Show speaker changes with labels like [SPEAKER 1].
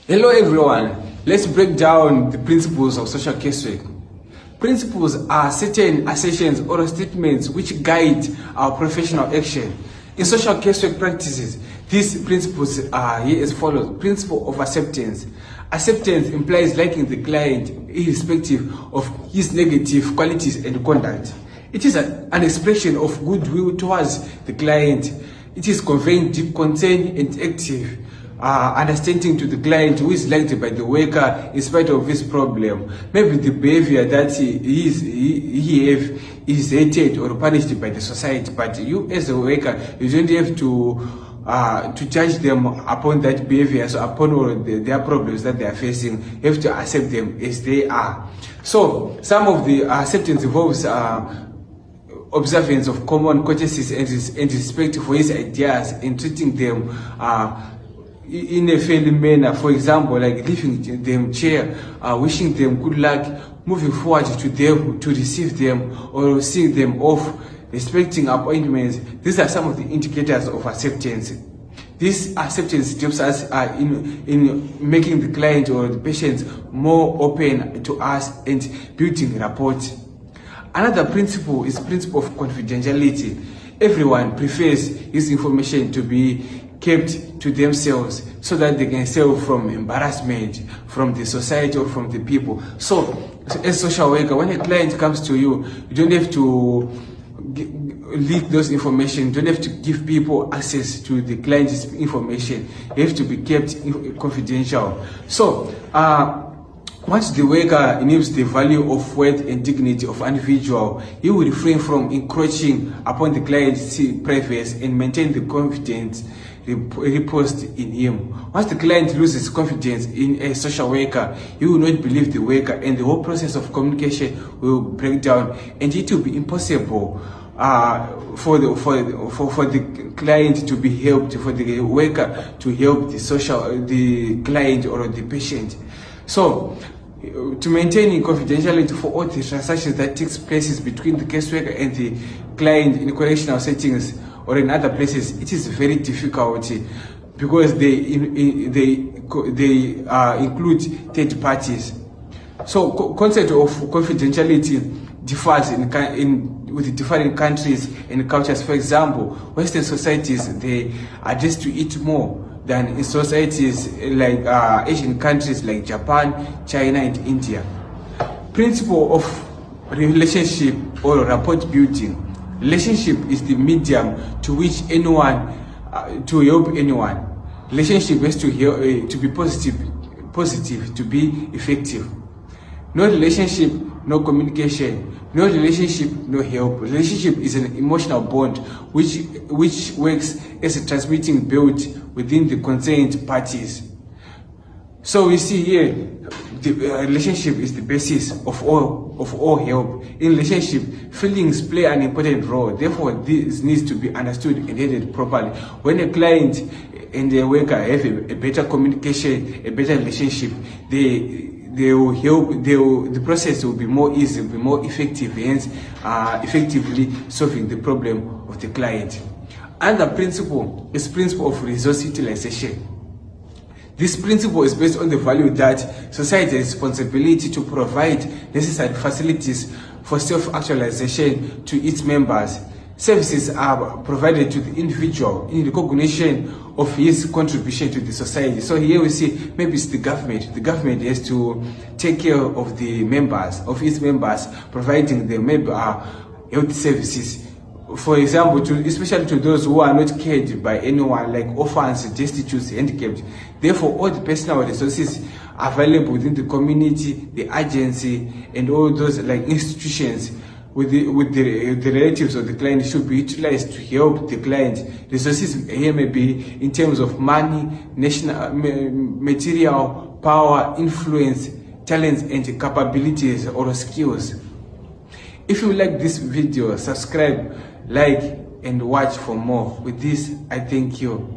[SPEAKER 1] Hello everyone, let's break down the principles of social casework. Principles are certain assertions or statements which guide our professional action. In social casework practices, these principles are here as follows. Principle of acceptance. Acceptance implies liking the client irrespective of his negative qualities and conduct. It is an expression of goodwill towards the client. It is conveying deep concern and active understanding to the client who is liked by the worker in spite of his problem. Maybe the behavior that he have is hated or punished by the society, but you as a worker, you don't have to judge them upon that behavior, so upon all their problems that they are facing. You have to accept them as they are. So some of the acceptance involves observance of common courtesies and respect for his ideas and treating them in a fairly manner. For example, like giving them chair, wishing them good luck, moving forward to them to receive them or seeing them off, respecting appointments. These are some of the indicators of acceptance. This acceptance helps us in making the client or the patient more open to us and building rapport. Another principle is principle of confidentiality. Everyone prefers his information to be kept to themselves so that they can save from embarrassment from the society or from the people. So as a social worker, when a client comes to you, you don't have to leak those information. You don't have to give people access to the client's information. You have to be kept confidential. So once the worker knows the value of worth and dignity of an individual, he will refrain from encroaching upon the client's privacy and maintain the confidence reposed in him. Once the client loses confidence in a social worker, he will not believe the worker, and the whole process of communication will break down, and it will be impossible for the client to be helped, for the worker to help the client or the patient. So to maintain confidentiality for all the transactions that takes places between the caseworker and the client in correctional settings or in other places, it is very difficult because they include third parties. So concept of confidentiality differs with different countries and cultures. For example, Western societies, they adjust to it more than in societies like Asian countries like Japan, China, and India. Principle of relationship or rapport building. Relationship is the medium to which anyone to help anyone. Relationship has to be positive to be effective. No relationship, no communication. No relationship, no help. Relationship is an emotional bond which works as a transmitting belt within the concerned parties. So we see here, the relationship is the basis of all help. In relationship, feelings play an important role. Therefore, this needs to be understood and handled properly. When a client and a worker have a better communication, a better relationship, they will help. The process will be more easy, will be more effective, hence effectively solving the problem of the client. Another principle is principle of resource utilization. This principle is based on the value that society has responsibility to provide necessary facilities for self-actualization to its members. Services are provided to the individual in recognition of his contribution to the society. So here we see maybe it's the government. The government has to take care of the members, of its members, providing them maybe health services. For example, especially to those who are not cared by anyone, like orphans, destitutes, handicapped. Therefore, all the personal resources available within the community, the agency, and all those like institutions with the relatives of the client should be utilized to help the client. Resources here may be in terms of money, national material, power, influence, talents, and capabilities or skills. If you like this video, subscribe, like, and watch for more. With this, I thank you.